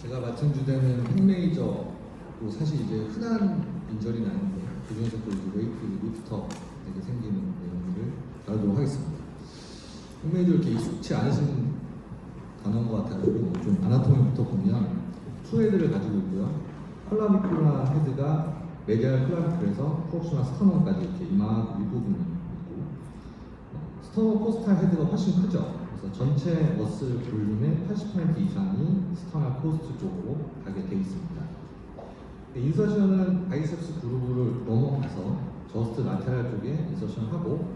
제가 맡은 주제는 팩메이저로 사실 이제 흔한 인절이 나는데 그 중에서 또 이제 웨이트 리프터 되게 생기는 내용들을 다루도록 하겠습니다. 팩메이저 이렇게 익숙치 않으신 단어인 것 같아가지고 좀 아나토미부터 보면 투 헤드를 가지고 있고요. 클라비큘라 헤드가 메디알 클라비큘에서 프록시마 스터넘까지 이렇게 이마 윗부분이 있고 스터넘 코스탈 헤드가 훨씬 크죠. 그래서 전체 머슬 볼륨의 80% 이상이 스터널 코스트 쪽으로 가게 되어 있습니다. 인서션은 바이셉스 그루브를 넘어가서 저스트 라테랄 쪽에 인서션하고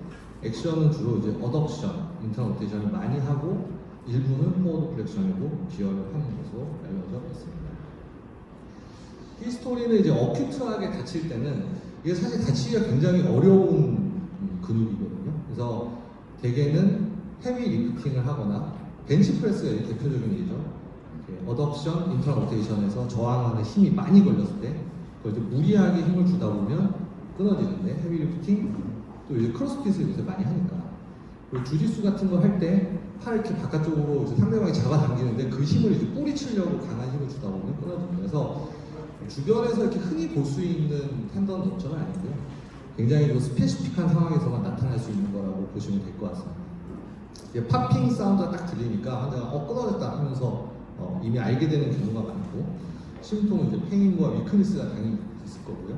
액션은 주로 이제 어덕션, 인터널 로테이션을 많이 하고 일부는 포워드 플렉션으로 기여를 하는 것으로 알려져 있습니다. 히스토리는 이제 어큐트하게 다칠 때는 이게 사실 다치기가 굉장히 어려운 근육이거든요. 그래서 대개는 헤비 리프팅을 하거나 벤치프레스가 대표적인 예죠. 어덕션, 인터널 로테이션에서 저항하는 힘이 많이 걸렸을 때 그걸 이제 무리하게 힘을 주다 보면 끊어지는데 헤비 리프팅 또 이제 크로스핏을 요새 많이 하니까 그리고 주짓수 같은 거 할 때 팔 이렇게 바깥쪽으로 이제 상대방이 잡아당기는데 그 힘을 이제 뿌리치려고 강한 힘을 주다 보면 끊어집니다. 그래서 주변에서 이렇게 흔히 볼 수 있는 텐던 럽처는 아니고요. 굉장히 그 스페시픽한 상황에서만 나타날 수 있는 거라고 보시면 될 것 같습니다. 팝핑 사운드가 딱 들리니까 환자가 끊어졌다 하면서 이미 알게 되는 경우가 많고 심통은 이제 페인과 위크니스가 당연히 있을 거고요.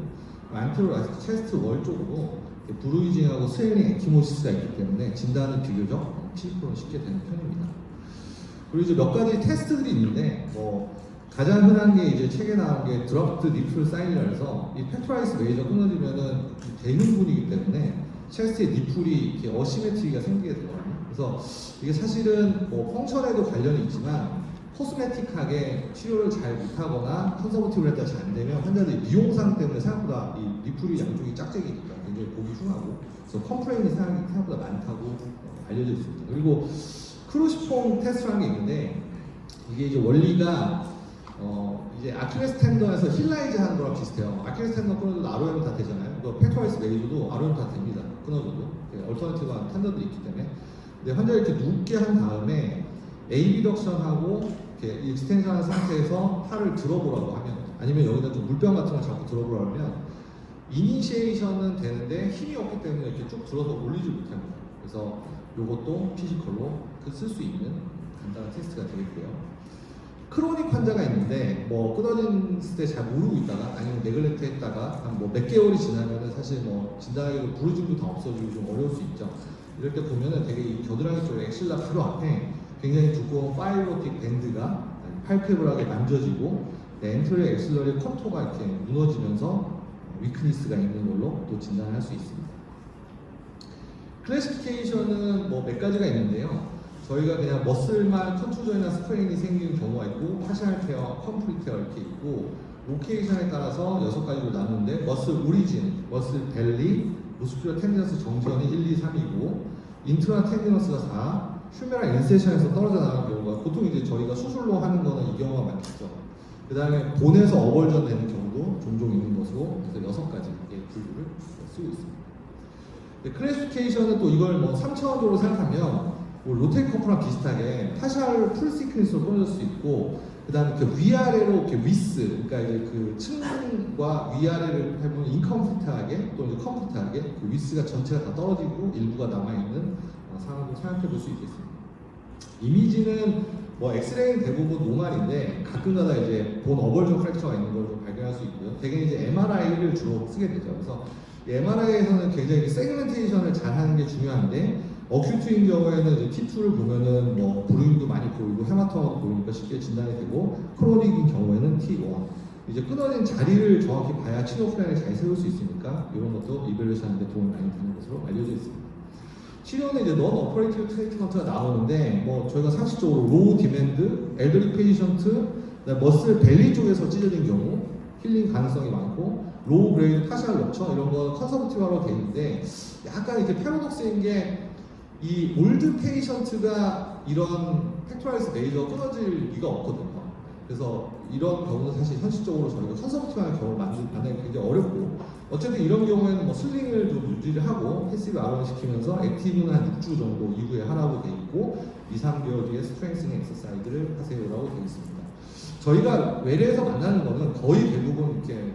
안테로라이트 체스트 월 쪽으로 브루이징하고 스웨링 에키모시스가 있기 때문에 진단은 비교적 7%는 쉽게 되는 편입니다. 그리고 이제 몇 가지 테스트들이 있는데 가장 흔한 게 이제 책에 나온 게 드롭드 니플 사인이라 해서 이 팩토라이스 메이저 끊어지면은 대흉근이기 때문에 체스트의 니플이 이렇게 어시메트리가 생기게 되거든요. 그래서 이게 사실은 펑션에도 관련이 있지만 코스메틱하게 치료를 잘 못하거나 컨서버티브를 했다 잘 안 되면 환자들이 미용상 때문에 생각보다 이 니플이 양쪽이 짝짝이니까 굉장히 보기 흉하고 그래서 컴플레인이 생각보다 많다고 알려져 있습니다. 그리고 크루시폼 테스트라는 게 있는데 이게 이제 원리가 이제 아킬레스 텐던에서 힐라이즈 하는 거랑 비슷해요. 아킬레스 텐던 끊어도 ROM 다 되잖아요. 또 팩토라이스 메이저도 ROM 다 됩니다. 끊어줘도 얼터너티브한 텐던들이 있기 때문에. 근데 환자를 이렇게 눕게 한 다음에 에이비덕션하고 이렇게 익스텐션한 상태에서 팔을 들어보라고 하면 아니면 여기다 좀 물병 같은 걸 잡고 들어보라고 하면 이니시에이션은 되는데 힘이 없기 때문에 이렇게 쭉 들어서 올리지 못합니다. 그래서 이것도 피지컬로 쓸 수 있는 간단한 테스트가 되겠고요. 크로닉 환자가 있는데 끊어졌을 때 잘 모르고 있다가 아니면 네글렉트 했다가 한 몇 개월이 지나면은 사실 진단하기도 부르짐도 다 없어지고 좀 어려울 수 있죠. 이럴 때 보면은 되게 이 겨드랑이 쪽 엑실라 바로 앞에 굉장히 두꺼운 파이브로틱 밴드가 팔페블하게 만져지고 엔트리 엑실러리 컨토가 이렇게 무너지면서 위크니스가 있는 걸로 또 진단할 수 있습니다. 클래시피케이션은 몇 가지가 있는데요. 저희가 그냥 머슬만 컨투전이나 스프레인이 생기는 경우가 있고 파시알 테어, 컴플리트 테어 이렇게 있고 로케이션에 따라서 6가지로 나누는데 머슬 오리진, 머슬 벨리, 무스큘러 텐디너스 정지원이 1, 2, 3이고 인트라 텐디너스가 4, 휴메라 인세션에서 떨어져 나가는 경우가 보통 이제 저희가 수술로 하는 거는 이 경우가 많겠죠. 그 다음에 본에서 어벌전 되는 경우도 종종 있는 것으로 그래서 6가지의 분류를 쓰고 있습니다. 클래시피케이션은 또 이걸 3차원적으로 생각하면 로테이 커프랑 비슷하게 파샬 풀 시크니스로 끊어질 수 있고 그 다음에 그 위아래로 이렇게 위스 그러니까 이제 그 층과 위아래를 해보면 인컴플리트하게 또 이제 컴플리트하게 그 위스가 전체가 다 떨어지고 일부가 남아있는 상황도 생각해 볼 수 있겠습니다. 이미지는 엑스레이는 대부분 노말인데 가끔가다 이제 본 어벌전 프랙처가 있는 걸 좀 발견할 수 있고요. 대개 이제 MRI를 주로 쓰게 되죠. 그래서 MRI에서는 굉장히 세그멘테이션을 잘 하는 게 중요한데 어큐트인 경우에는 이제 T2를 보면은 브루잉도 많이 보이고 헤마토마도 보이니까 쉽게 진단이 되고 크로닉인 경우에는 T1 이제 끊어진 자리를 정확히 봐야 치료 플랜을 잘 세울 수 있으니까 이런 것도 이벨루에이션 하는데 도움이 많이 되는 것으로 알려져 있습니다. 치료는 이제 넌 오퍼레이티브 트리트먼트가 나오는데 저희가 상식적으로 로우 디맨드, 엘더리 페이션트, 머슬 벨리 쪽에서 찢어진 경우 힐링 가능성이 많고 로우 그레이드 파시알 럽처 이런 거 컨서버티브하로 되어 있는데 약간 이렇게 패러독스인 게 이 올드 페이션트가 이런 팩토라이스 메이저 끊어질 리가 없거든요. 그래서 이런 경우는 사실 현실적으로 저희가 컨서버티브한 경우를 만나기 굉장히 어렵고 어쨌든 이런 경우에는 슬링을 좀 유지를 하고 패시브 아론 시키면서 액티브는 한 6주 정도 이후에 하라고 돼 있고 2, 3개월 뒤에 스트렝스닝 엑서사이즈를 하세요라고 되어 있습니다. 저희가 외래에서 만나는 거는 거의 대부분 이렇게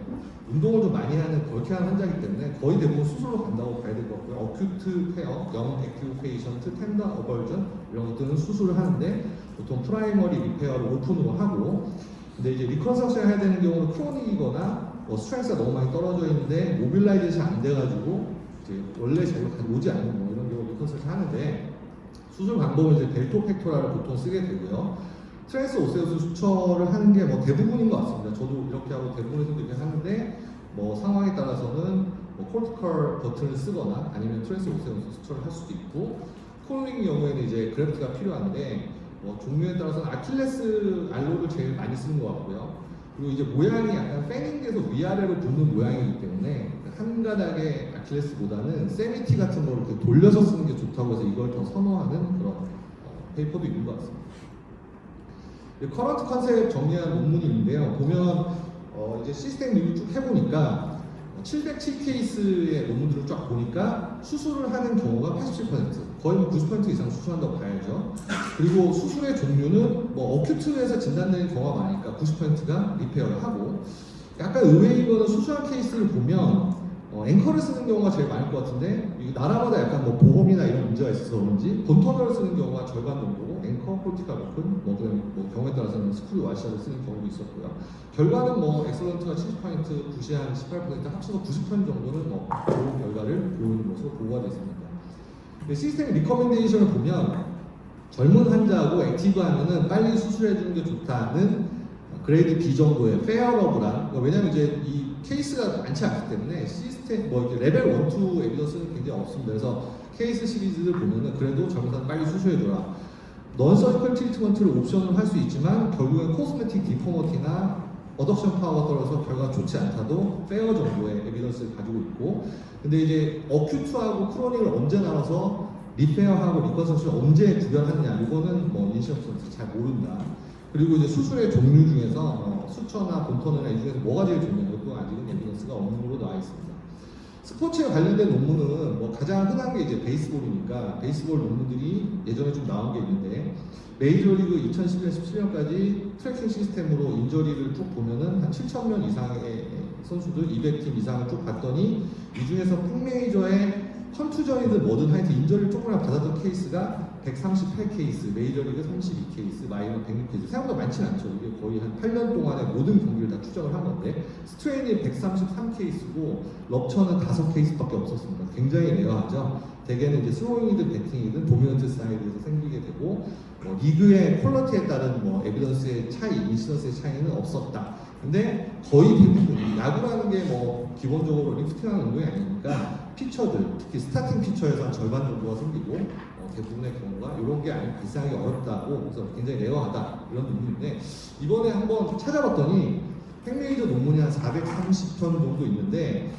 운동을 좀 많이 하는 벌쾌한 환자이기 때문에 거의 대부분 수술로 간다고 봐야 될 것 같고요. 어큐트 페어, 영 액큐 페이션트, 텐더 어벌전 이런 것들은 수술을 하는데 보통 프라이머리 리페어를 오픈으로 하고, 근데 이제 리컨스트럭션 해야 되는 경우는 크로닉이거나 뭐 스트렝스가 너무 많이 떨어져 있는데 모빌라이제이션 안 돼가지고 이제 원래 자리로 오지 않는 뭐 이런 경우 리컨스트럭션 하는데, 수술 방법은 이제 벨토 팩토라를 보통 쓰게 되고요. 트랜스 오세우스 수처를 하는 게 뭐 대부분인 것 같습니다. 저도 이렇게 하고 대부분의 분들이 이렇게 하는데, 뭐 상황에 따라서는 뭐 콜티컬 버튼을 쓰거나 아니면 트랜스 오세우스 수처를 할 수도 있고, 코로닉 경우에는 이제 그래프트가 필요한데 뭐 종류에 따라서는 아킬레스 알로를 제일 많이 쓰는 것 같고요. 그리고 이제 모양이 약간 패닝돼서 위아래로 붙는 모양이기 때문에 한 가닥의 아킬레스보다는 세미티 같은 걸 이렇게 돌려서 쓰는 게 좋다고 해서 이걸 더 선호하는 그런 페이퍼도 있는 것 같습니다. 커런트 컨셉 정리한 논문이 있는데요. 보면 이제 시스템 리뷰 쭉 해보니까 707케이스의 논문들을 쫙 보니까 수술을 하는 경우가 87%, 거의 뭐 90% 이상 수술한다고 봐야죠. 그리고 수술의 종류는 뭐 어큐트에서 진단되는 경우가 많으니까 90%가 리페어를 하고, 약간 의외인 거는 수술한 케이스를 보면 앵커를 쓰는 경우가 제일 많을 것 같은데, 이 나라마다 약간 뭐 보험이나 이런 문제가 있어서 그런지 본터널을 쓰는 경우가 절반 정도고, 앵커, 콜티컬 버튼, 뭐 경우에 따라서는 스크류 와시아를 쓰는 경우도 있었고요. 결과는 뭐 엑설런트가 70%, 부시한 18% 합쳐서 90% 정도는 뭐 좋은 결과를 보이는 것으로 보고가 됐습니다. 시스템 리커멘데이션을 보면 젊은 환자하고 액티브하면은 빨리 수술해주는 게 좋다는 그레이드 B 정도의 페어러브란, 왜냐면 이제 이 케이스가 많지 않기 때문에 시스템 뭐 이렇게 레벨 1, 2 에비던스는 굉장히 없습니다. 그래서 케이스 시리즈를 보면은 그래도 젊은 사람 빨리 수술해줘라. 넌 서지컬 트리트먼트를 옵션으로 할 수 있지만 결국엔 코스메틱 디포머티나 어덕션 파워가 떨어져서 결과가 좋지 않다도 페어 정도의 에비던스를 가지고 있고, 근데 이제 어큐트하고 크로닉을 언제 나눠서 리페어하고 리컨스트럭션을 언제 구별하느냐, 이거는 뭐 인시언스한테 잘 모른다. 그리고 이제 수술의 종류 중에서 수처나 본터널이나 이 중에서 뭐가 제일 좋냐, 이것도 아직은 에비던스가 없는 걸로 나와 있습니다. 스포츠에 관련된 논문은 뭐 가장 흔한 게 이제 베이스볼이니까 베이스볼 논문들이 예전에 좀 나온 게 있는데, 메이저리그 2011-17년까지 트래킹 시스템으로 인저리를 쭉 보면은 한 7,000명 이상의 선수들 200팀 이상을 쭉 봤더니 이 중에서 팩메이저의 컨투전이든 뭐든 하여튼 인저리를 조금이나 받았던 케이스가 138케이스, 메이저리그 32케이스, 마이너 106케이스. 생각보다 많지는 않죠. 이게 거의 한 8년 동안의 모든 경기를 다 추적을 한 건데, 스트레인이 133케이스고 럽처는 5케이스밖에 없었습니다. 굉장히 레어하죠. 대개는 이제 스로잉이든 배팅이든 도미넌트 사이드에서 생기게 되고, 리그의 퀄러티에 따른 뭐 에비던스의 차이, 인시던스의 차이는 없었다. 근데 거의 대부분이, 야구라는 게 뭐 기본적으로 리프팅하는 운동이 아니니까 피처들, 특히 스타팅 피처에서 한 절반 정도가 생기고, 대부분의 경우가 이런 게 아니면 발생하기 어렵다고, 그래서 굉장히 레어하다 이런 논문인데, 이번에 한번 좀 찾아봤더니 팩메이저 논문이 한 430편 정도 있는데,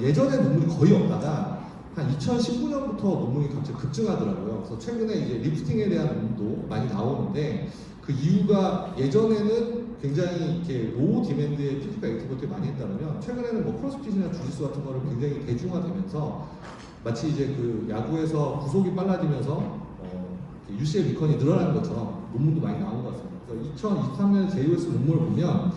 예전에 논문이 거의 없다가 한 2019년부터 논문이 갑자기 급증하더라고요. 그래서 최근에 이제 리프팅에 대한 논문도 많이 나오는데, 그 이유가 예전에는 굉장히 이렇게 로우 디맨드의 피지컬 액티비티를 많이 했다면, 최근에는 뭐 크로스핏이나 주짓수 같은 거를 굉장히 대중화되면서 마치 이제 그 야구에서 구속이 빨라지면서 UCL 리컨이 늘어나는 것처럼 논문도 많이 나온 것 같습니다. 그래서 2023년 JOS 논문을 보면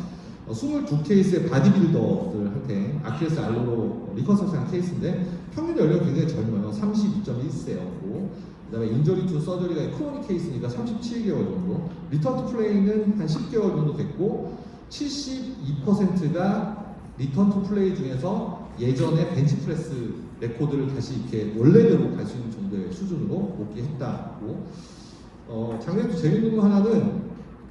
22케이스의 바디빌더들한테 아킬레스 알로로 리컨스트럭션 케이스인데 평균 연령이 굉장히 젊어요. 32.1세였고, 그 다음에 인저리 투 서저리가 크로닉 케이스니까 37개월 정도, 리턴 투 플레이는 한 10개월 정도 됐고, 72%가 리턴 투 플레이 중에서 예전에 벤치프레스 레코드를 다시 이렇게 원래대로 갈 수 있는 정도의 수준으로 복귀했다고. 작년에 또 재밌는 거 하나는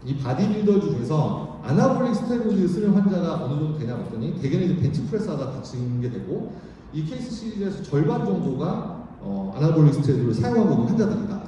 이 바디빌더 중에서 아나볼릭 스테로이드 쓰는 환자가 어느 정도 되냐 봤더니 대개는 이제 벤치프레스 하다 다치는 게 되고, 이 케이스 시리즈에서 절반 정도가 아나볼릭 스테로이드를 사용하고 있는 환자들이다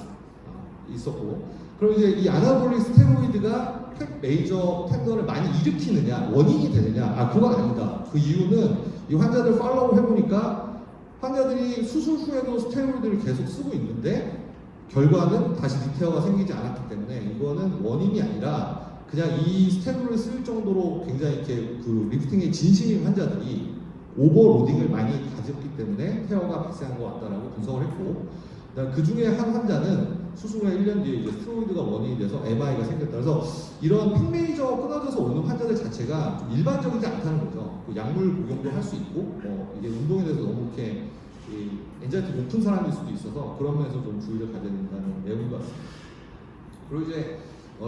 있었고, 그럼 이제 이 아나볼릭 스테로이드가 팩 메이저 텐더를 많이 일으키느냐, 원인이 되느냐, 그건 아니다. 그 이유는 이 환자들 팔로우 해보니까 환자들이 수술 후에도 스테로이드를 계속 쓰고 있는데 결과는 다시 리테어가 생기지 않았기 때문에 이거는 원인이 아니라 그냥 이 스테로이드를 쓸 정도로 굉장히 이렇게 그 리프팅에 진심인 환자들이 오버로딩을 많이 가졌기 때문에 테어가 발생한 것 같다라고 분석을 했고, 그 중에 한 환자는 수술 후 1년 뒤에 이제 스테로이드가 원인이 돼서 MI가 생겼다. 그래서 이런 팩메이저 끊어져서 오는 환자들 자체가 좀 일반적이지 않다는 거죠. 그 약물 복용도 할 수 있고, 이게 운동에 대해서 너무 이렇게 엔자이티 높은 사람일 수도 있어서 그런 면에서 좀 주의를 가져야 된다는 내용인 것 같습니다. 그리고 이제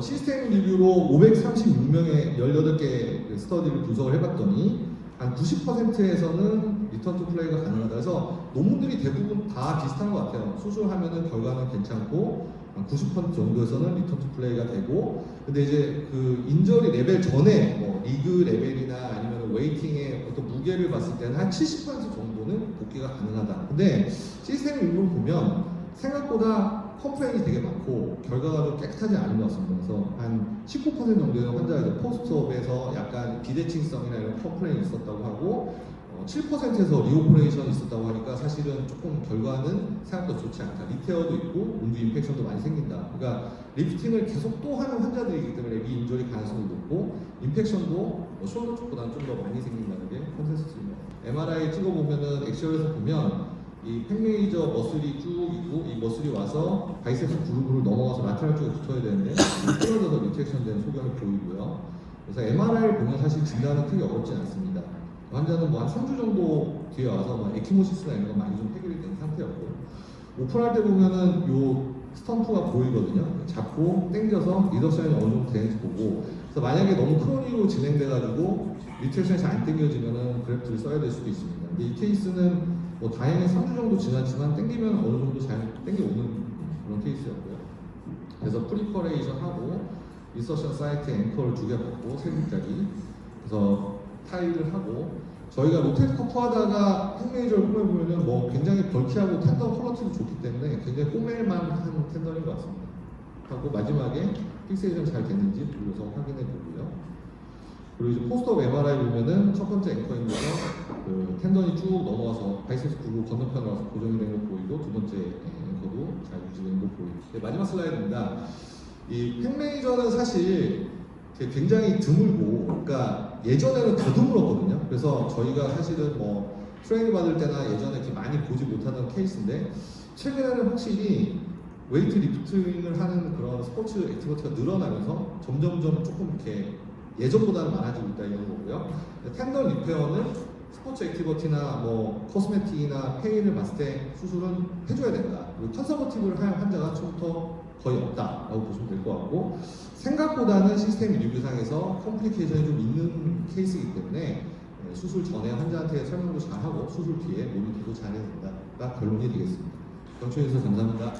시스템 리뷰로 536명의 18개 스터디를 분석을 해봤더니 한 90%에서는 리턴 투 플레이가 가능하다. 그래서 논문들이 대부분 다 비슷한 것 같아요. 수술하면은 결과는 괜찮고 한 90% 정도에서는 리턴 투 플레이가 되고, 근데 이제 그 인저리 레벨 전에 뭐 리그 레벨이나 아니면 웨이팅의 어떤 무게를 봤을 때는 한 70% 정도는 복귀가 가능하다. 근데 시스템 리뷰를 보면 생각보다 컴플레인이 되게 많고 결과가 좀 깨끗하지 않은 것 같습니다. 그래서 한 19% 정도의 환자가 포스트업에서 약간 비대칭성이나 이런 컴플레인이 있었다고 하고 7%에서 리오퍼레이션이 있었다고 하니까 사실은 조금 결과는 생각보다 좋지 않다. 리테어도 있고 운두 인펙션도 많이 생긴다. 그러니까 리프팅을 계속 또 하는 환자들이기 때문에 리인저리 가능성이 높고 인펙션도 숄더 쪽보다는 좀 더 많이 생긴다는 게 컨센서스입니다. MRI 찍어보면은 엑스레이에서 보면 이 팩메이저 머슬이 쭉 있고 이 머슬이 와서 바이셉스 그루브를 넘어가서 라테랄 쪽에 붙어야 되는데 끊어져서 리트랙션 된 소견을 보이고요. 그래서 MRI를 보면 사실 진단은 크게 어렵지 않습니다. 환자는 뭐 한 3주 정도 뒤에 와서 뭐 에키모시스나 이런 거 많이 좀 해결이 된 상태였고, 오픈할 때 보면은 요 스텀프가 보이거든요. 잡고 당겨서 리덕션이 어느 정도 되는지 보고, 그래서 만약에 너무 크로니로 진행돼가지고 리트랙션이 잘 안 당겨지면은 그래프트를 써야 될 수도 있습니다. 근데 이 케이스는 뭐 다행히 3주 정도 지났지만 당기면 어느 정도 잘 당겨오는 그런 케이스였고요. 그래서 프리퍼레이션 하고 인서션 사이트 앵커를 2개 받고 3개짜리, 그래서 타일을 하고, 저희가 로테이트 커프 하다가 팩메이저를 꾸며보면은 뭐 굉장히 벌키하고 텐더 퀄러티도 좋기 때문에 굉장히 꼬멜만한 텐더인 것 같습니다. 하고 마지막에 픽세이션 잘 됐는지 돌려서 확인해 보고요. 그리고 이제 포스트업 MRI 보면은 첫 번째 앵커인 데서 그 텐던이 쭉 넘어와서 바이셉스 그루브 건너편으로 와서 고정이 된 거 보이고, 두 번째 앵커도 잘 유지된 거 보이고. 네, 마지막 슬라이드입니다. 이 팩메이저는 사실 굉장히 드물고, 그러니까 예전에는 더 드물었거든요. 그래서 저희가 사실은 뭐 트레이닝 받을 때나 예전에 이렇게 많이 보지 못하던 케이스인데, 최근에는 확실히 웨이트 리프팅을 하는 그런 스포츠 액티비티가 늘어나면서 점점점 조금 이렇게 예전보다는 많아지고 있다 이런 거고요. 텐던 리페어는 스포츠 액티비티나 뭐 코스메틱이나 페인을 봤을 때 수술은 해줘야 된다. 그리고 컨서버티브를 할 환자가 처음부터 거의 없다라고 보시면 될 것 같고, 생각보다는 시스템 리뷰상에서 컴플리케이션이 좀 있는 케이스이기 때문에 수술 전에 환자한테 설명도 잘하고 수술 뒤에 모니터도 잘해야 된다가 결론이 되겠습니다. 경청해 주셔서 감사합니다.